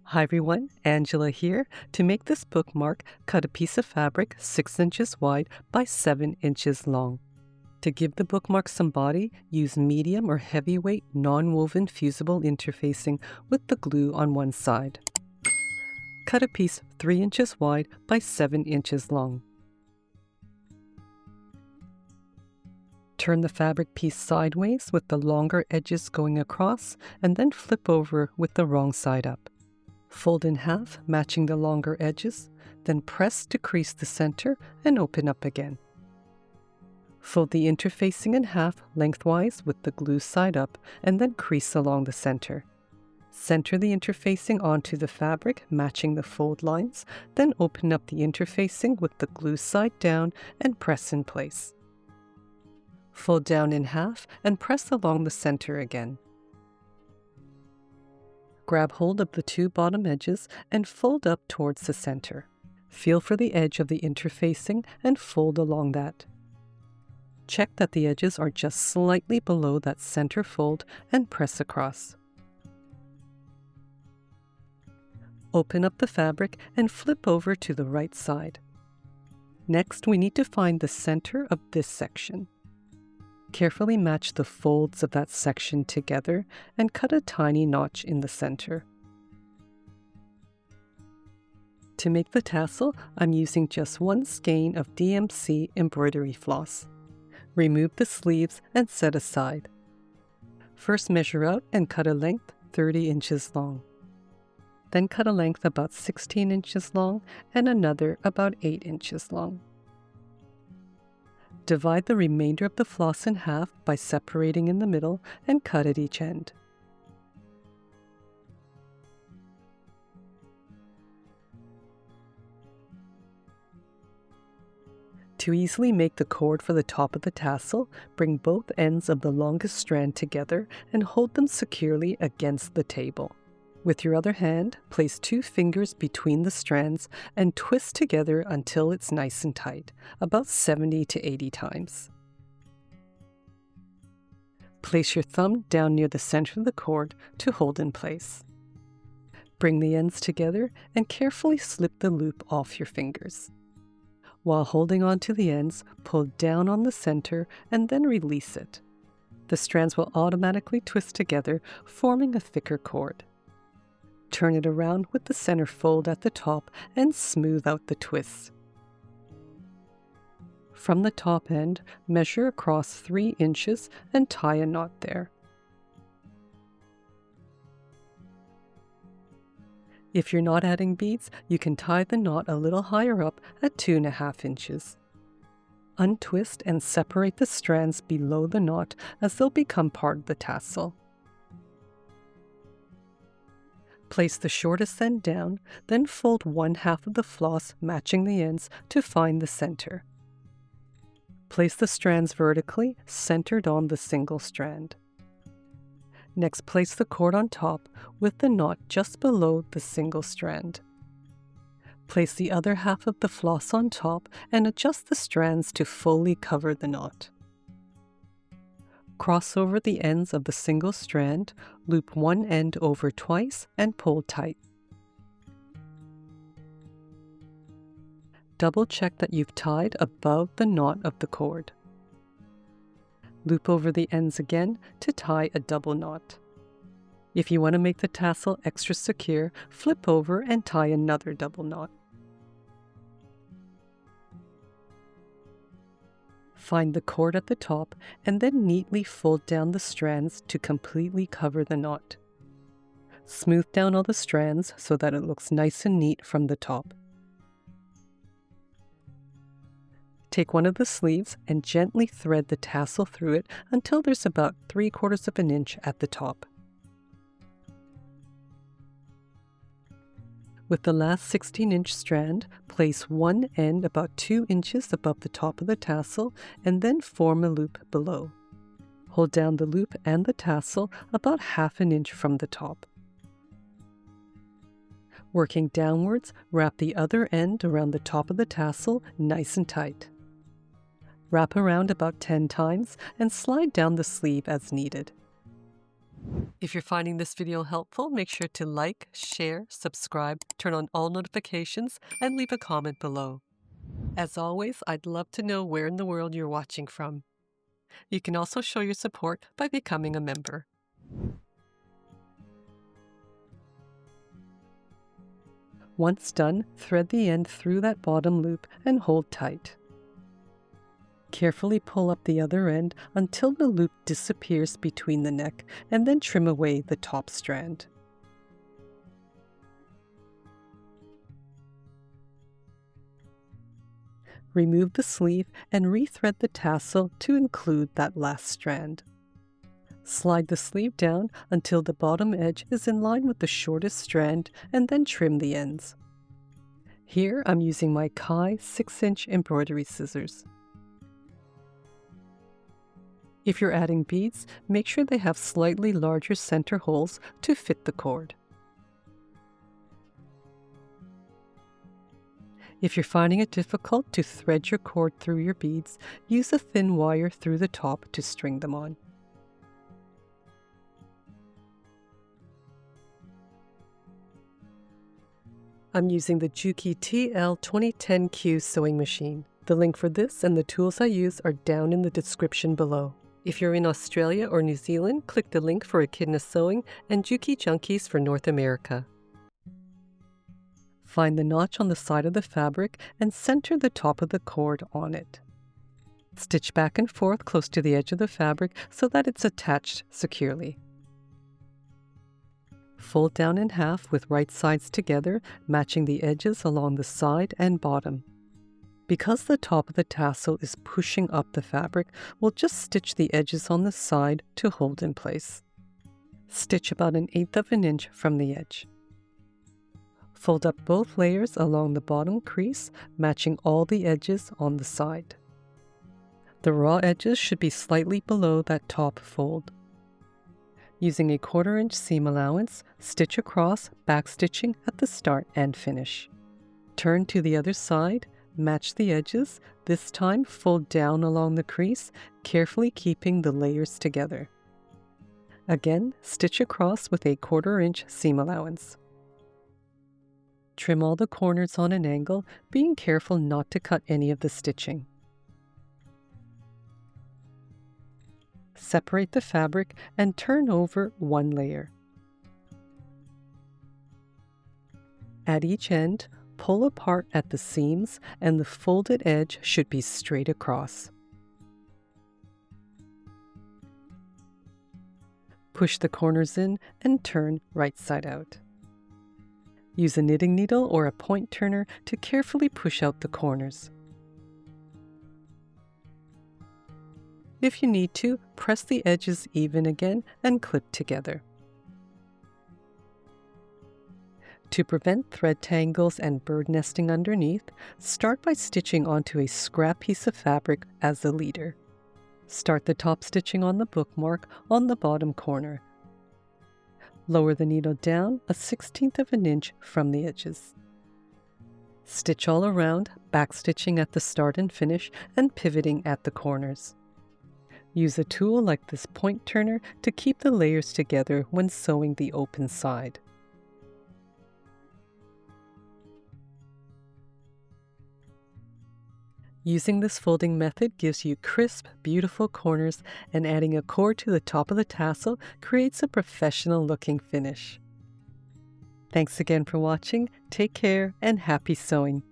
Hi everyone, Angela here. To make this bookmark, cut a piece of fabric 6 inches wide by 7 inches long. To give the bookmark some body, use medium or heavyweight non-woven fusible interfacing with the glue on one side. Cut a piece 3 inches wide by 7 inches long. Turn the fabric piece sideways with the longer edges going across and then flip over with the wrong side up. Fold in half, matching the longer edges, then press to crease the center and open up again. Fold the interfacing in half lengthwise with the glue side up and then crease along the center. Center the interfacing onto the fabric, matching the fold lines, then open up the interfacing with the glue side down and press in place. Fold down in half and press along the center again. Grab hold of the two bottom edges and fold up towards the center. Feel for the edge of the interfacing and fold along that. Check that the edges are just slightly below that center fold and press across. Open up the fabric and flip over to the right side. Next, we need to find the center of this section. Carefully match the folds of that section together and cut a tiny notch in the center. To make the tassel, I'm using just one skein of DMC embroidery floss. Remove the sleeves and set aside. First measure out and cut a length 30 inches long. Then cut a length about 16 inches long and another about 8 inches long. Divide the remainder of the floss in half by separating in the middle and cut at each end. To easily make the cord for the top of the tassel, bring both ends of the longest strand together and hold them securely against the table. With your other hand, place 2 fingers between the strands and twist together until it's nice and tight, about 70 to 80 times. Place your thumb down near the center of the cord to hold in place. Bring the ends together and carefully slip the loop off your fingers. While holding on to the ends, pull down on the center and then release it. The strands will automatically twist together, forming a thicker cord. Turn it around with the center fold at the top and smooth out the twists. From the top end, measure across 3 inches and tie a knot there. If you're not adding beads, you can tie the knot a little higher up at 2.5 inches. Untwist and separate the strands below the knot as they'll become part of the tassel. Place the shortest end down, then fold 1/2 of the floss matching the ends to find the center. Place the strands vertically, centered on the single strand. Next, place the cord on top with the knot just below the single strand. Place the other half of the floss on top and adjust the strands to fully cover the knot. Cross over the ends of the single strand, loop one end over twice, and pull tight. Double check that you've tied above the knot of the cord. Loop over the ends again to tie a double knot. If you want to make the tassel extra secure, flip over and tie another double knot. Find the cord at the top and then neatly fold down the strands to completely cover the knot. Smooth down all the strands so that it looks nice and neat from the top. Take one of the sleeves and gently thread the tassel through it until there's about 3/4 of an inch at the top. With the last 16-inch strand, place one end about 2 inches above the top of the tassel and then form a loop below. Hold down the loop and the tassel about 1/2 inch from the top. Working downwards, wrap the other end around the top of the tassel nice and tight. Wrap around about 10 times and slide down the sleeve as needed. If you're finding this video helpful, make sure to like, share, subscribe, turn on all notifications, and leave a comment below. As always, I'd love to know where in the world you're watching from. You can also show your support by becoming a member. Once done, thread the end through that bottom loop and hold tight. Carefully pull up the other end until the loop disappears between the neck, and then trim away the top strand. Remove the sleeve and rethread the tassel to include that last strand. Slide the sleeve down until the bottom edge is in line with the shortest strand, and then trim the ends. Here I'm using my Kai 6-inch embroidery scissors. If you're adding beads, make sure they have slightly larger center holes to fit the cord. If you're finding it difficult to thread your cord through your beads, use a thin wire through the top to string them on. I'm using the Juki TL-2010Q sewing machine. The link for this and the tools I use are down in the description below. If you're in Australia or New Zealand, click the link for Echidna Sewing and Juki Junkies for North America. Find the notch on the side of the fabric and center the top of the cord on it. Stitch back and forth close to the edge of the fabric so that it's attached securely. Fold down in half with right sides together, matching the edges along the side and bottom. Because the top of the tassel is pushing up the fabric, we'll just stitch the edges on the side to hold in place. Stitch about 1/8 of an inch from the edge. Fold up both layers along the bottom crease, matching all the edges on the side. The raw edges should be slightly below that top fold. Using a 1/4 inch seam allowance, stitch across, backstitching at the start and finish. Turn to the other side, match the edges, this time fold down along the crease, carefully keeping the layers together. Again, stitch across with a 1/4 inch seam allowance. Trim all the corners on an angle, being careful not to cut any of the stitching. Separate the fabric and turn over one layer. At each end, pull apart at the seams and the folded edge should be straight across. Push the corners in and turn right side out. Use a knitting needle or a point turner to carefully push out the corners. If you need to, press the edges even again and clip together. To prevent thread tangles and bird nesting underneath, start by stitching onto a scrap piece of fabric as a leader. Start the top stitching on the bookmark on the bottom corner. Lower the needle down 1/16 of an inch from the edges. Stitch all around, backstitching at the start and finish, and pivoting at the corners. Use a tool like this point turner to keep the layers together when sewing the open side. Using this folding method gives you crisp, beautiful corners, and adding a cord to the top of the tassel creates a professional looking finish. Thanks again for watching, take care, and happy sewing!